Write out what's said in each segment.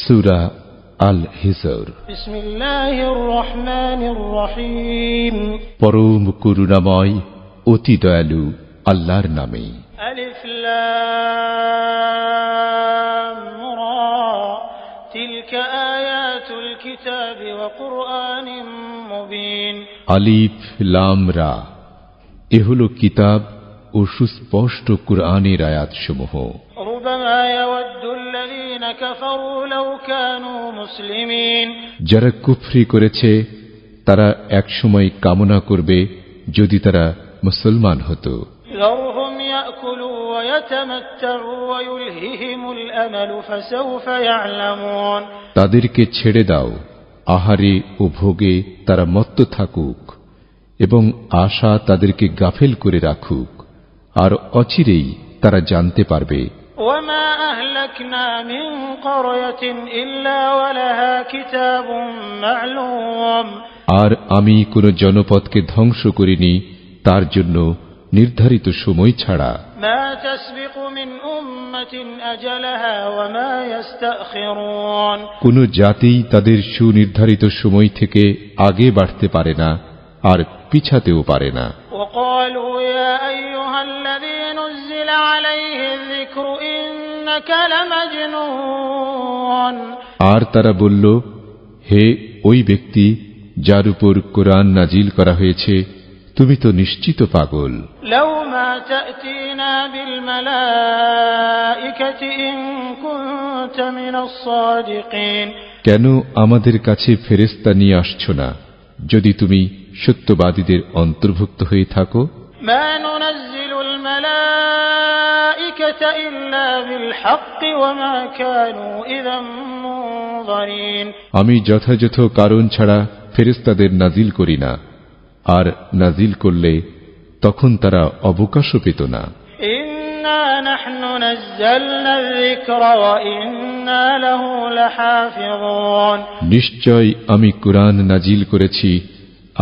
সূরা আল হিজর। বিসমিল্লাহির রহমানির রহিম। পরম করুণাময় অতি দয়ালু আল্লাহর নামে। আলিফ লাম রা তিলকা আয়াতুল কিতাবি ওয়া কুরআনিম মুবিন। আলিফ লাম রা, এ হলো কিতাব ও সুস্পষ্ট কুরআনের আয়াতসমূহ। রুবামা ইয়াওয়াদ্দুল্লাযীনা কাফারু লাউ কানু মুসলিমিন। যারা কুফরি করেছে তারা একসময় কামনা করবে যদি তারা মুসলমান হতো। যারহুম ইয়াকুলু ওয়া ইয়াতামাত্তাউ ওয়া ইউলহিহিমুল আমালু ফাসাউফা ইয়ালামুন। তাদেরকে ছেড়ে দাও, আহারে ও ভোগে তারা মত্ত থাকুক এবং আশা তাদেরকে গাফেল করে রাখুক, আর অচিরেই তারা জানতে পারবে। ওয়ামা আহলাকনা মিন ক্বরয়াতিন ইল্লা ওয়ালাহা কিতাবুম মা'লুম। আর আমি কোন জনপদকে ধ্বংস করিনি তার জন্য নির্ধারিত সময় ছাড়া। মা তাসবিকু মিন উম্মাতিন আজালাহা ওয়া মা ইস্তাখিরুন। কোন জাতি তাদের সুনির্ধারিত সময় থেকে আগে বাড়তে পারে না আর পিছাতেও পারে না। ওয়াকালু ইয়া আইয়ুহাল্লাযী নুযিলা আলাইহি যিকরু ইন্নাকা লামাজনুন। আর তারা বলল, হে ওই ব্যক্তি যার উপর কোরআন নাজিল করা হয়েছে, তুমি তো নিশ্চিত পাগল। লাউ মা তা'তিনা বিল মালাইকাতি ইন কুনতা মিনাস সাদিকিন। কেন আমাদের কাছে ফেরেশতা নিয়ে আসছো না যদি তুমি সত্যবাদীদের অন্তর্ভুক্ত হয়ে থাকো? মা নুনাজ্জিলুল মালাইকাতা ইল্লা বিল হাক্কি ওয়া মা কানু ইযাম মুনযারিন। আমি যথাযথ কারণ ছাড়া ফেরেশতাদের নাজিল করি না, আর নাজিল করলে তখন তারা অবকাশও পেত না। ইন্না নাহনু নাযালনা যিকরা ওয়া ইন্না লাহু লাহাফিযুন। নিশ্চয় আমি কুরআন নাজিল করেছি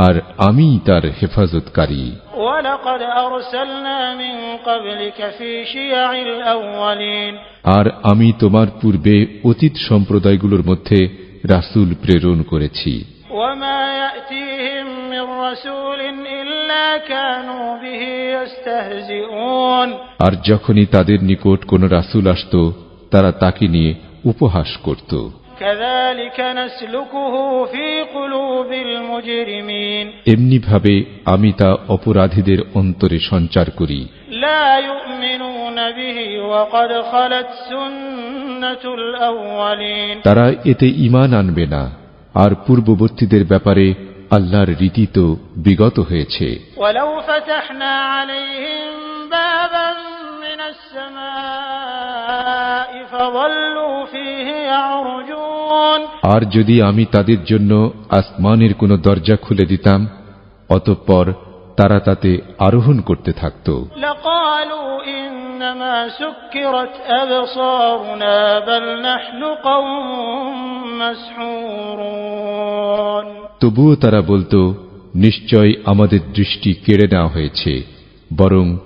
আর আমি তার হেফাজতকারী। ওয়া লাকাদ আরসালনা মিন ক্বাবলিকা ফি শিয়া'ইল আউওয়ালিন। আর আমি তোমার পূর্বে অতীত সম্প্রদায়গুলোর মধ্যে রাসূল প্রেরণ করেছি। ওয়া মা ইয়াতিহিম মির রাসূলিন ইল্লা কানু বিহি ইস্তাহজিউন। আর যখনই তাদের নিকট কোন রাসূল আসত তারা তাকে নিয়ে উপহাস করত। কাযালিকা নাসলুকুহু ফি কুলুবিল মুজরিমিন। এমনি ভাবে আমি তা অপরাধীদের অন্তরে সঞ্চার করি। লা ইউমিনুনা বিহি ওয়া ক্বাদ খালাত সুন্নাতুল আউওয়ালিন। তারা এতে ঈমান আনবে না, আর পূর্ববর্তীদের ব্যাপারে আল্লাহর রীতি তো বিগত হয়েছে। ওয়ালাউ ফাতাহনা আলাইহিম বাবান মিনাস সামাই ফাযাল্লু ফীহি ইয়ারজুন। আর যদি আমি তাদের জন্য আসমানের কোন দরজা খুলে দিতাম, অতঃপর তারা তাতে আরোহণ করতে থাকত। লাকালু ইন্নামা সুক্কিরাত আবসারুনা বাল নাহনু কওমুম মাসহুরুন। তবুও তারা বলতো, নিশ্চয় আমাদের দৃষ্টি কেড়ে নেওয়া হয়েছে, বরং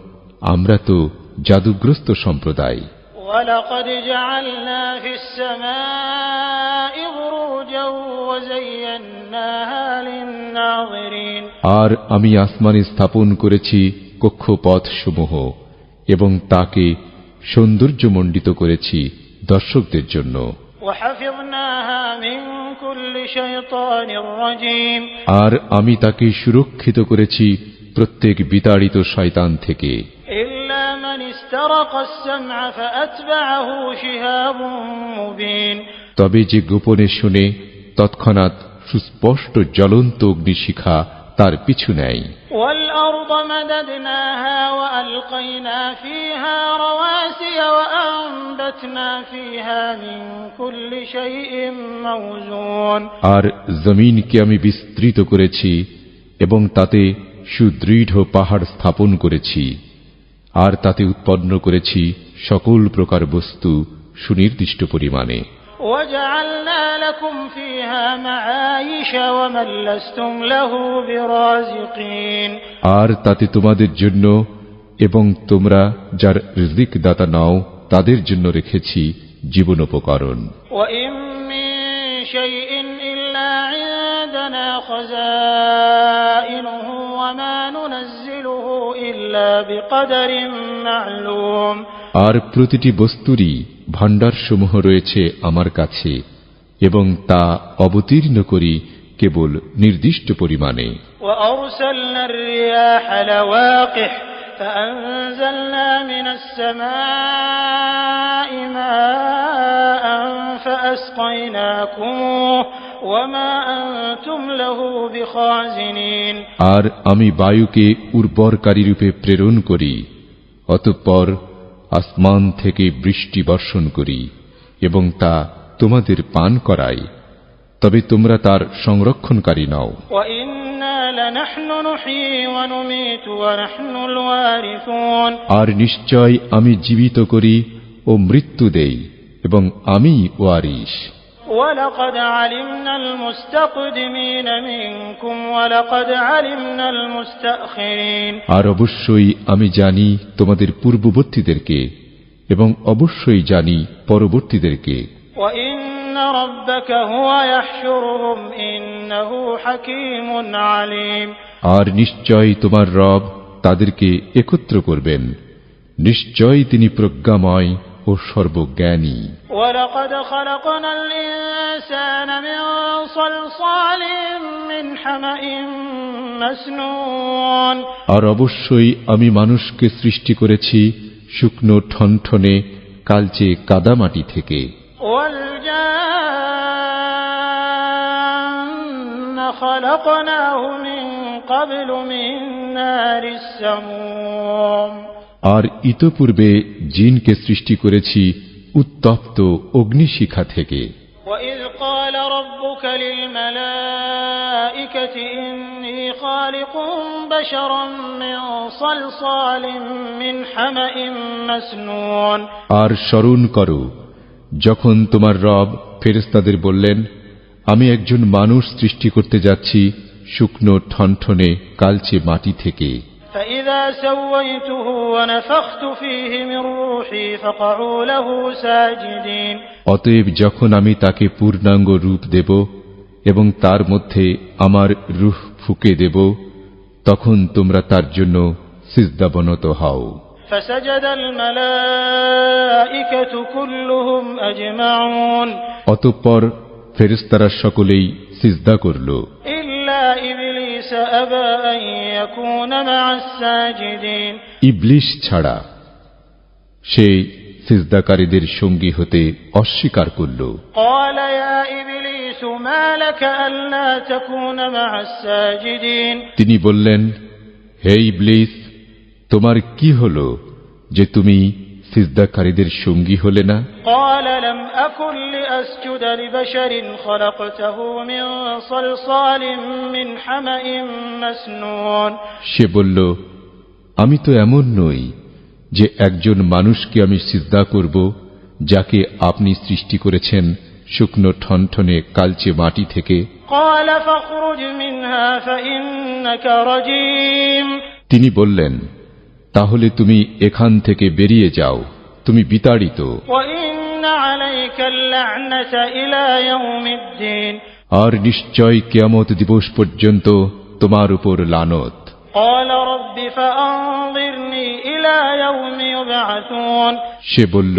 আমরা তো জাদুগ্রস্ত সম্প্রদায়। ওয়ালাকাদ জাআলনা ফিস সামাই বুরুজাও ওয়া যায়্যানাহা লিন-নাযিরিন। আর আমি আসমানে স্থাপন করেছি কক্ষপথসমূহ এবং তাকে সৌন্দর্যমণ্ডিত করেছি দর্শকদের জন্য। ওয়াহাফিযনাহা মিন কুল্লি শাইতানির রাজীম। আর আমি তাকে সুরক্ষিত করেছি প্রত্যেক বিতাড়িত শয়তান থেকে। ইল্লা মান ইসতারাকাস সামআ ফাআতবা'হু শিহাবুম মুবিন। তবে যে গোপনে শুনে তৎক্ষণাৎ সুস্পষ্ট জ্বলন্ত অগ্নিশিখা তার পিছু নেয়। ওয়াল আরদা মাদাদনাহা ওয়া আলকাইনা ফীহা রাওয়াসিয়া ওয়া আমবাতনা ফীহা মিন কুল্লি শাইইন মাওজুন। আর জমিনকে আমি বিস্তৃত করেছি এবং তাতে সুদৃঢ় পাহাড় স্থাপন করেছি, আর তাতে উৎপন্ন করেছি সকল প্রকার বস্তু সুনির্দিষ্ট পরিমাণে। وجعلنا لكم فيها معايش ومن لستم له برازقين। আর তাতে তোমাদের জন্য এবং তোমরা যার রিজিক দাতা নাও তাদের জন্য রেখেছি জীবনোপকরণ। وإن شيء إلا عندنا خزائنه وما ننزله إلا بقدر معلوم আর প্রতিটি বস্তুরই ভাণ্ডারসমূহ রয়েছে আমার কাছে এবং তা অবতীর্ণ করি কেবল নির্দিষ্ট পরিমাণে। وأرسلنا الرياح لواقح فأنزلنا من السماء ماء فأسقيناكموه وما أنتم له بخازنين আর আমি বায়ুকে উর্বরকারী রূপে প্রেরণ করি, অতঃপর আসমান থেকে বৃষ্টি বর্ষণ করি এবং তা তোমাদের পান করাই, তবে তোমরা তার সংরক্ষণকারী নও। وإنا لنحن نحيي ونميت ونحن الوارثون আর নিশ্চয় আমি জীবিত করি ও মৃত্যু দেই এবং আমি ওয়ারিশ। ولقد علمنا المستقدمين منكم ولقد علمنا المستأخرين আর অবশ্যই আমি জানি তোমাদের পূর্ববর্তীদেরকে এবং অবশ্যই জানি পরবর্তীদেরকে। وإن ربك هو يحشرهم إنه حكيم عليم আর নিশ্চয় তোমার রব তাদেরকে একত্র করবেন, নিশ্চয় তিনি প্রজ্ঞাময় ও সর্বজ্ঞানী। ولقد خلقنا الإنسان من صلصال من حمأ مسنون আর অবশ্যই আমি মানুষকে সৃষ্টি করেছি শুকনো ঠনঠনে কালচে কাদামাটি থেকে। والجان خلقناه من قبل من نار السموم আর ইতপূর্বে জিনকে সৃষ্টি করেছি উত্তপ্ত অগ্নিশিখা থেকে। وإذ قال ربك للملائكة إني خالق بشرا من صلصال من حمأ مسنون আর স্মরণ করো যখন তোমার রব ফেরেশতাদের বললেন, আমি একজন মানুষ সৃষ্টি করতে যাচ্ছি শুকনো ঠনঠনে কালচে মাটি থেকে। فإذا سويته ونفخت فيه من روحي فقعوا له ساجدين অতএব যখন আমি তাকে পূর্ণাঙ্গ রূপ দেব এবং তার মধ্যে আমার রূহ ফুঁকে দেব, তখন তোমরা তার জন্য সিজদাবনত হও। فسجد الملائكة كلهم أجمعون অতঃপর ফেরেশতারা সকলেই সিজদা করল, إلا إبليس أبى أن يكون مع الساجدين ইবলিস ছাড়া। সে সিজদাকারীদের সঙ্গী হতে অস্বীকার করল। قال يا إبليس ما لك ألا تكون مع الساجدين তিনি বললেন, হে ইবলিস, তোমার কি হলো যে তুমি সিজদাকারীদের সঙ্গী হলে না? قال لم أكن لأسجد لبشر خلقته من صلصال من حمأ مسنون সে বলল, আমি তো এমন নই যে একজন মানুষকে আমি সিজদা করব যাকে আপনি সৃষ্টি করেছেন শুকনো ঠনঠনে কালচে মাটি থেকে। قال فاخرج منها فإنك رجيم তিনি বললেন, তাহলে তুমি এখান থেকে বেরিয়ে যাও, তুমি বিতাড়িত। وإن عليك اللعنة إلى يوم الدين আর নিশ্চয় কিয়ামত দিবস পর্যন্ত তোমার উপর লানত। قال رب فأنظرني إلى يوم يبعثون সে বলল,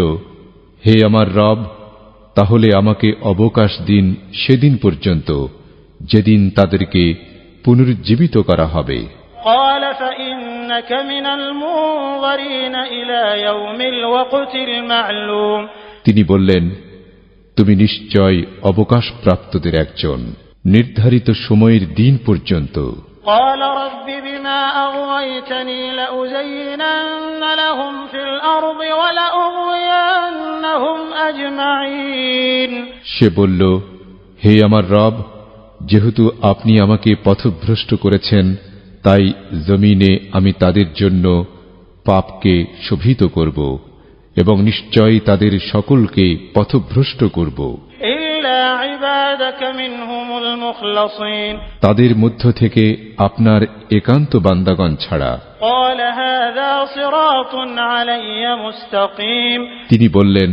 হে আমার রব, তাহলে আমাকে অবকাশ দিন সেদিন পর্যন্ত যেদিন তাদেরকে পুনরুজ্জীবিত করা হবে। قال فإنك من المنظرين إلى يوم الوقت المعلوم তিনি বললেন, তুমি নিশ্চয় অবকাশপ্রাপ্তদের একজন, নির্ধারিত সময়ের দিন পর্যন্ত। قال رب بما أغويتني لأزينن لهم في الأرض ولأغوينهم أجمعين সে বলল, হে আমার রব, যেহেতু আপনি আমাকে পথভ্রষ্ট করেছেন, তাই জমিনে আমি তাদের জন্য পাপকে শোভিত করব এবং নিশ্চয় তাদের সকলকে পথভ্রষ্ট করব, إلا عبادك منهم المخلصين তাদের মধ্য থেকে আপনার একান্ত বান্দাগণ ছাড়া। قال هذا صراط علي مستقيم তিনি বললেন,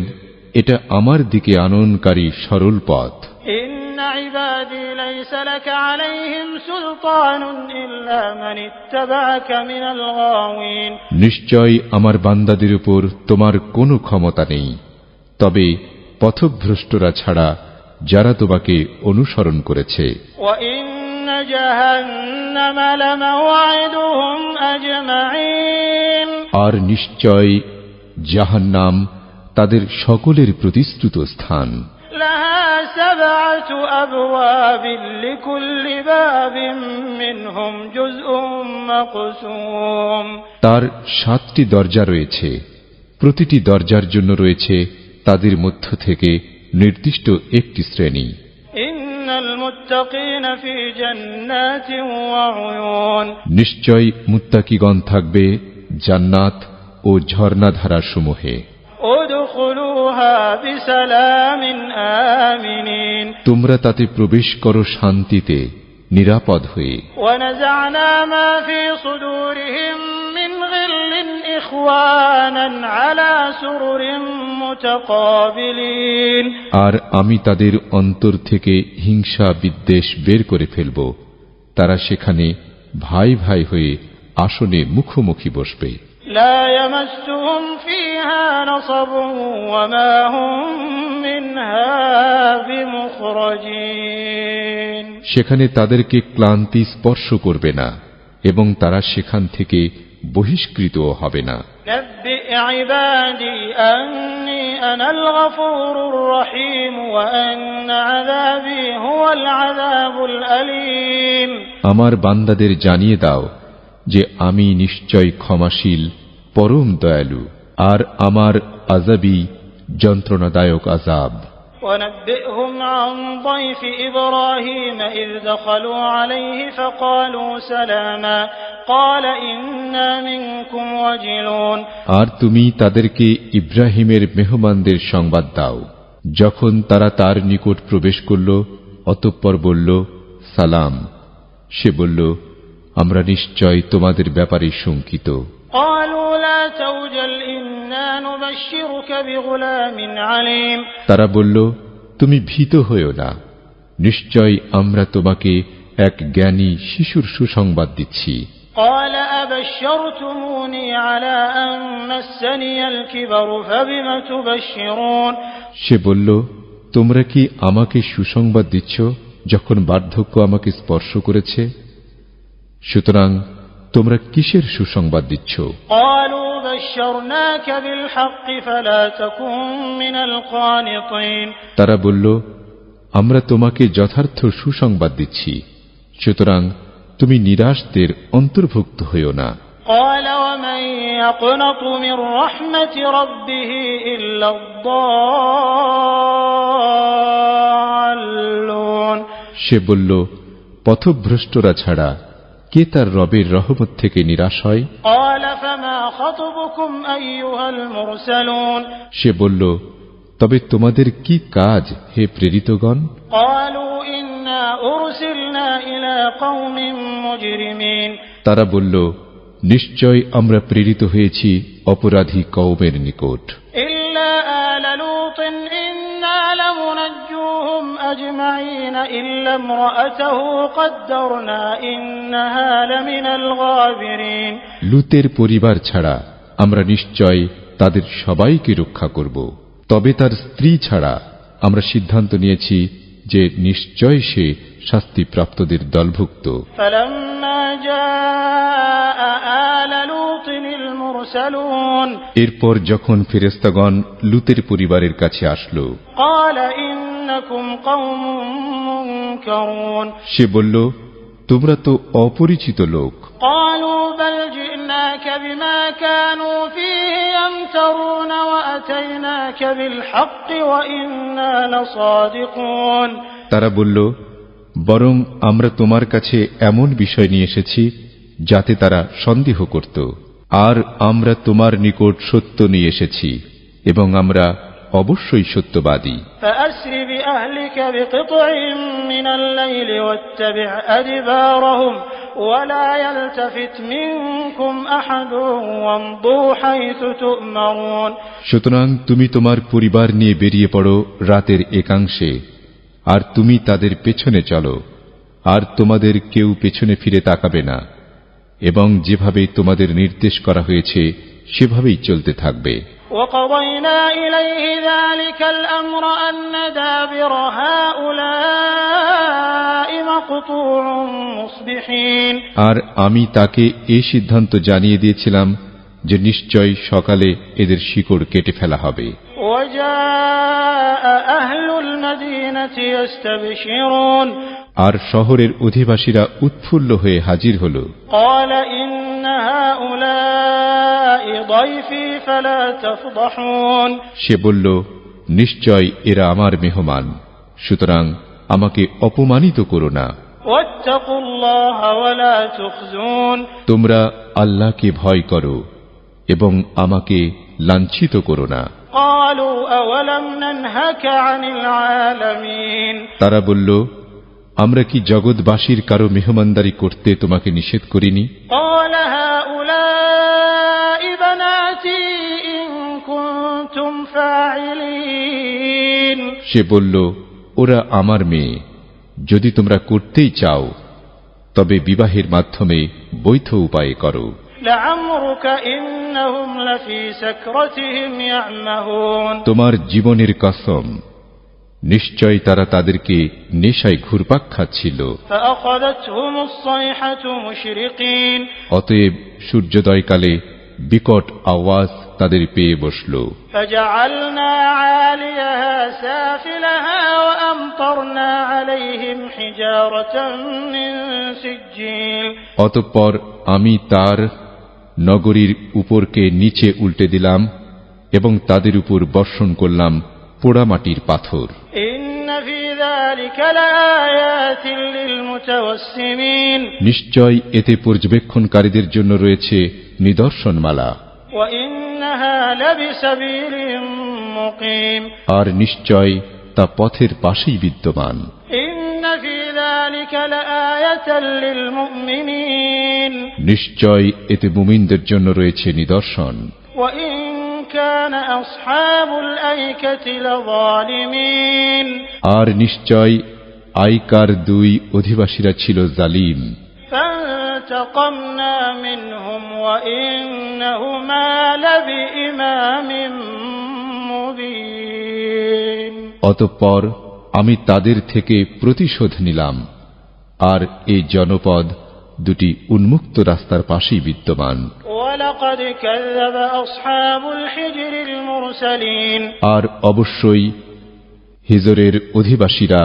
এটা আমার দিকে আনয়নকারী সরল পথ। إن إن عبادي ليس لك عليهم سلطان إلا من اتبعك من الغاوين নিশ্চয় আমার বান্দাদের উপর তোমার কোনো ক্ষমতা নেই, তবে পথভ্রষ্টরা ছাড়া যারা তোমাকে অনুসরণ করেছে। وإن جهنم لموعدهم أجمعين আর নিশ্চয় জাহান্নাম তাদের সকলের প্রতিশ্রুত স্থান। لها 7 أبواب لكل باب منهم جزء مقسوم তার 7টি দরজা রয়েছে, প্রতিটি দরজার জন্য রয়েছে তাদের মধ্য থেকে নির্দিষ্ট একটি শ্রেণী। إن المتقين في جنات وعيون নিশ্চয় মুত্তাকিগণ থাকবে জান্নাত ও ঝর্ণাধারা সমূহে। ادخلوها بسلام آمنين তোমরা তাতে প্রবেশ করো শান্তিতে, নিরাপদ হয়ে। ونزعنا ما في صدورهم من غل إخوانا على سرر متقابلين আর আমি তাদের অন্তর থেকে হিংসা বিদ্বেষ বের করে ফেলব, তারা সেখানে ভাই ভাই হয়ে আসনে মুখোমুখি বসবে। لا يمسهم فيها نصب وما هم منها بمخرجين সেখানে তাদেরকে ক্লান্তি স্পর্শ করবে না এবং তারা সেখান থেকে বহিষ্কৃতও হবে না। نبئ عبادي أني أنا الغفور الرحيم وأن عذابي هو العذاب الأليم আমার বান্দাদের জানিয়ে দাও যে আমি নিশ্চয় ক্ষমাশীল, পরম দয়ালু, আর আমার আযাবই যন্ত্রণাদায়ক আযাব। ونبئهم عن ضيف إبراهيم إذ دخلوا عليه فقالوا سلاما قال إنا منكم وجلون আর তুমি তাদেরকে ইব্রাহিমের মেহমানদের সংবাদ দাও, যখন তারা তার নিকট প্রবেশ করল, অতঃপর বলল সালাম। সে বলল, আমরা নিশ্চয় তোমাদের ব্যাপারে শঙ্কিত। قالوا لا توجل إنا نبشرك بغلام عليم তারা বলল, তুমি ভীত হইও না, নিশ্চয় আমরা তোমাকে এক জ্ঞানী শিশুর সুসংবাদ দিচ্ছি। قال أبشرتموني على أن مسني الكبر فبم تبشرون সে বলল, তোমরা কি আমাকে সুসংবাদ দিচ্ছ যখন বার্ধক্য আমাকে স্পর্শ করেছে? সুতরাং তোমরা কিসের সুসংবাদ দিচ্ছ? قالوا بشرناك بالحق فلا تكن من القانطين তারা বলল, আমরা তোমাকে যথার্থ সুসংবাদ দিচ্ছি, সুতরাং তুমি নিরাশদের অন্তর্ভুক্ত হইও না। قال ومن يقنط من رحمة ربه إلا الضالون সে বলল, পথভ্রষ্টরা ছাড়া কে তার রবের রহমত থেকে নিরাশ হয়? قال فما خطبكم أيها المرسلون সে বলল, তবে তোমাদের কি কাজ হে প্রেরিতগণ? قالوا إنا أرسلنا إلى قوم مجرمين তারা বলল, নিশ্চয় আমরা প্রেরিত হয়েছি অপরাধী কওমের নিকট। إلا آل لوط إنا لمنجوهم أجمعين إلا امرأته قدرنا إنها لمن الغابرين লুতের পরিবার ছাড়া আমরা নিশ্চয় তাদের সবাইকে রক্ষা করব, তবে তার স্ত্রী ছাড়া আমরা সিদ্ধান্ত নিয়েছি যে নিশ্চয় সে শাস্তিপ্রাপ্তদের দলভুক্ত। فلما جاء آل لوط المرسلون এরপর যখন ফেরেশতাগণ লুতের পরিবারের কাছে আসলো, قال إنكم قوم منكرون সে বলল, তোমরা তো অপরিচিত লোক। قالوا بل جئناك بما كانوا فيه يمترون وأتيناك بالحق وإنا لصادقون তারা বলল, বরং আমরা তোমার কাছে এমন বিষয় নিয়ে এসেছি যাতে তারা সন্দেহ করত, আর আমরা তোমার নিকট সত্য নিয়ে এসেছি এবং আমরা অবশ্যই সত্যবাদী। فأسر بأهلك بقطع من الليل واتبع أدبارهم ولا يلتفت منكم أحد وامضوا حيث تؤمرون সুতরাং তুমি তোমার পরিবার নিয়ে বেরিয়ে পড়ো রাতের একাংশে, আর তুমি তাদের পেছনে চলো, আর তোমাদের কেউ পেছনে ফিরে তাকাবে না, এবং যেভাবে তোমাদের নির্দেশ করা হয়েছে সেভাবেই চলতে থাকবে। وقضينا إليه ذلك الأمر أن دابر هؤلاء مقطوع مصبحين আর আমি তাকে এই সিদ্ধান্ত জানিয়ে দিয়েছিলাম যে নিশ্চয় সকালে এদের শিকড় কেটে ফেলা হবে। وجاء أهل المدينة يستبشرون আর শহরের অধিবাসীরা উৎফুল্ল হয়ে হাজির হল। قال إن هؤلاء ضيفي فلا تفضحون সে বলল, নিশ্চয় এরা আমার মেহমান, সুতরাং আমাকে অপমানিত করো না। واتقوا الله ولا تخزون তোমরা আল্লাহকে ভয় করো এবং আমাকে লাঞ্ছিত করো না। قالوا أولم ننهك عن العالمين তারা বলল, আমরা কি জগৎবাসীর কারো মেহমানদারি করতে তোমাকে নিষেধ করিনি? قال هؤلاء بناتي إن كنتم فاعلين সে বলল, ওরা আমার মেয়ে, যদি তোমরা করতেই চাও তবে বিবাহের মাধ্যমে বৈধ উপায়ে করো। لعمرك إنهم لفي سكرتهم يعمهون তোমার জীবনের কসম, নিশ্চয় তারা তাদেরকে নেশায় ঘুরপাক খাচ্ছিল। فأخذتهم الصيحة مشرقين অতএব সূর্যোদয়কালে বিকট আওয়াজ তাদের পেয়ে বসল। فجعلنا عاليها سافلها وأمطرنا عليهم حجارة من سجيل অতঃপর আমি তার নগরীর উপরকে নিচে উল্টে দিলাম এবং তাদের উপর বর্ষণ করলাম পোড়ামাটির পাথর। إن في ذلك لآيات للمتوسمين নিশ্চয় এতে পর্যবেক্ষণকারীদের জন্য রয়েছে নিদর্শনমালা। وإنها لبسبيل مقيم আর নিশ্চয় তা পথের পাশেই বিদ্যমান। إن في ذلك لآية للمؤمنين নিশ্চয় এতে মুমিনদের জন্য রয়েছে নিদর্শন। وإن كان أصحاب الأيكة لظالمين আর নিশ্চয় আইকার দুই অধিবাসীরা ছিল জালিম। فانتقمنا منهم وإنهما لبإمام مبين অতঃপর আমি তাদের থেকে প্রতিশোধ নিলাম, আর এই জনপদ দুটি উন্মুক্ত রাস্তার পাশেই বিদ্যমান। ولقد كذب أصحاب الحجر المرسلين আর অবশ্যই হিজরের অধিবাসীরা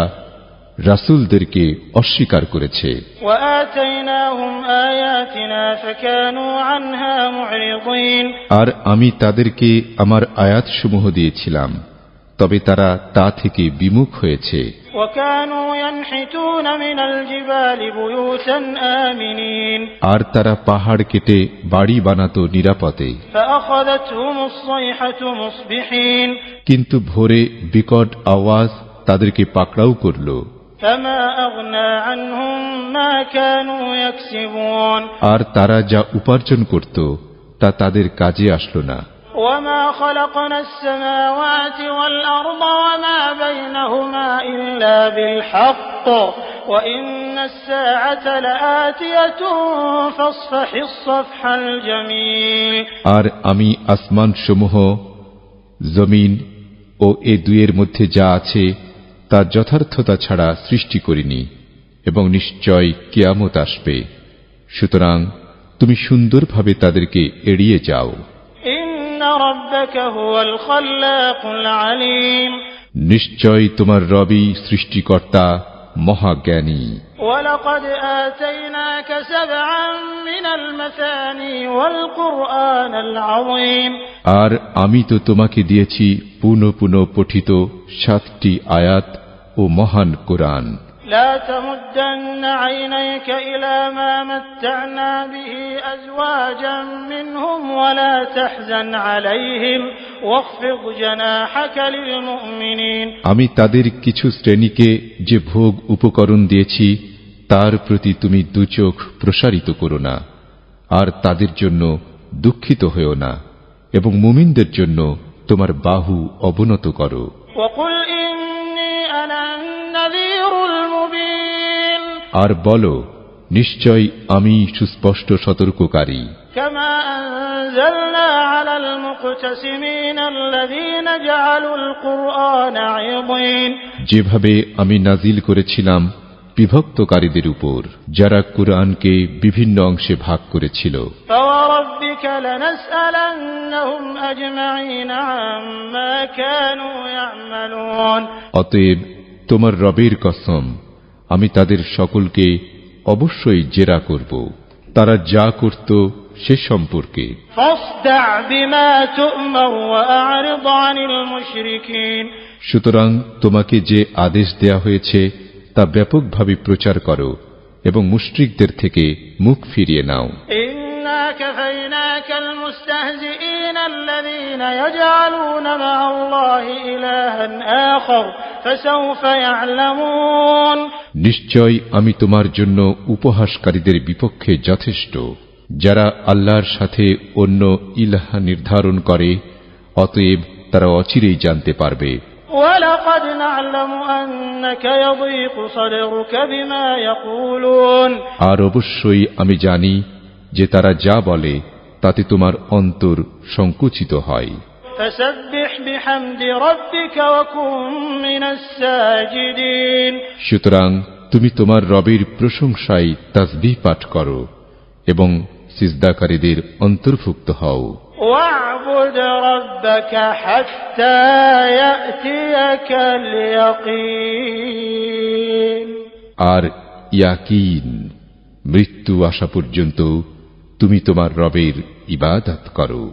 রাসূলদেরকে অস্বীকার করেছে। وآتيناهم آياتنا فكانوا عنها معرضين আর আমি তাদেরকে আমার আয়াতসমূহ দিয়েছিলাম, তবে তারা তা থেকে বিমুখ হয়েছে। وكانوا ينحتون من الجبال بيوتا آمنين আর তারা পাহাড় কেটে বাড়ি বানাতো নিরাপদে। فأخذتهم الصيحة مصبحين কিন্তু ভোরে বিকট আওয়াজ তাদেরকে পাকড়াও করল। فما أغنى عنهم ما كانوا يكسبون আর তারা যা উপার্জন করত তা তাদের কাজে আসলো না। وما خلقنا السماوات والأرض وما بينهما إلا بالحق وإن الساعة لآتية فاصفح الصفح الجميل আর আমি আসমান সমূহ, জমিন ও এ দুয়ের মধ্যে যা আছে তা যথার্থতা ছাড়া সৃষ্টি করিনি, এবং নিশ্চয় কিয়ামত আসবে, সুতরাং তুমি সুন্দরভাবে তাদেরকে এড়িয়ে যাও। إن ربك هو الخلاق العليم নিশ্চয় তোমার রবি সৃষ্টিকর্তা মহাজ্ঞানী। ولقد آتيناك سبعا من المثاني والقرآن العظيم আর আমি তো তোমাকে দিয়েছি পুনঃ পুনঃ পঠিত 7টি আয়াত ও মহান কোরআন। لا تمدن عينيك إلى ما متعنا به أزواجا منهم ولا تحزن عليهم واخفض جناحك للمؤمنين আমি তাদের কিছু শ্রেণীকে যে ভোগ উপকরণ দিয়েছি তার প্রতি তুমি দুচোখ প্রসারিত করো না, আর তাদের জন্য দুঃখিত হও না, এবং মুমিনদের জন্য তোমার বাহু অবনত করো। وقل إني أنا النذير المبين আর বলো, নিশ্চয় আমি সুস্পষ্ট সতর্ককারী। كما أنزلنا على المقتسمين الذين جعلوا القرآن عضين যেভাবে আমি নাজিল করেছিলাম বিভক্তকারীদের উপর, যারা কুরআনকে বিভিন্ন অংশে ভাগ করেছিল। فوربك لنسألنهم أجمعين عما كانوا يعملون অতএব তোমার রবের কসম, আমি তাদের সকলকে অবশ্যই জেরা করব তারা যা করত সে সম্পর্কে। فاصدع بما تؤمر وأعرض عن المشركين সুতরাং তোমাকে যে আদেশ দেয়া হয়েছে তা ব্যাপকভাবে প্রচার করো এবং মুশরিকদের থেকে মুখ ফিরিয়ে নাও। إنا كفيناك المستهزئين الذين يجعلون مع الله إلها آخر فسوف يعلمون নিশ্চয় আমি তোমার জন্য উপহাসকারীদের বিপক্ষে যথেষ্ট, যারা আল্লাহর সাথে অন্য ইলাহ নির্ধারণ করে, অতএব তারা অচিরেই জানতে পারবে। ولقد نعلم أنك يضيق صدرك بما يقولون আর অবশ্যই আমি জানি যে তারা যা বলে তাতে তোমার অন্তর সংকুচিত হয়। فسبح بحمد ربك وكن من الساجدين সুতরাং তুমি তোমার রবের প্রশংসায় তাসবিহ পাঠ করো এবং সিজদাকারীদের অন্তর্ভুক্ত হও। واعبد ربك حتى يأتيك اليقين আর ইয়াকিন, মৃত্যু আসা পর্যন্ত তুমি তোমার রবের ইবাদত করো।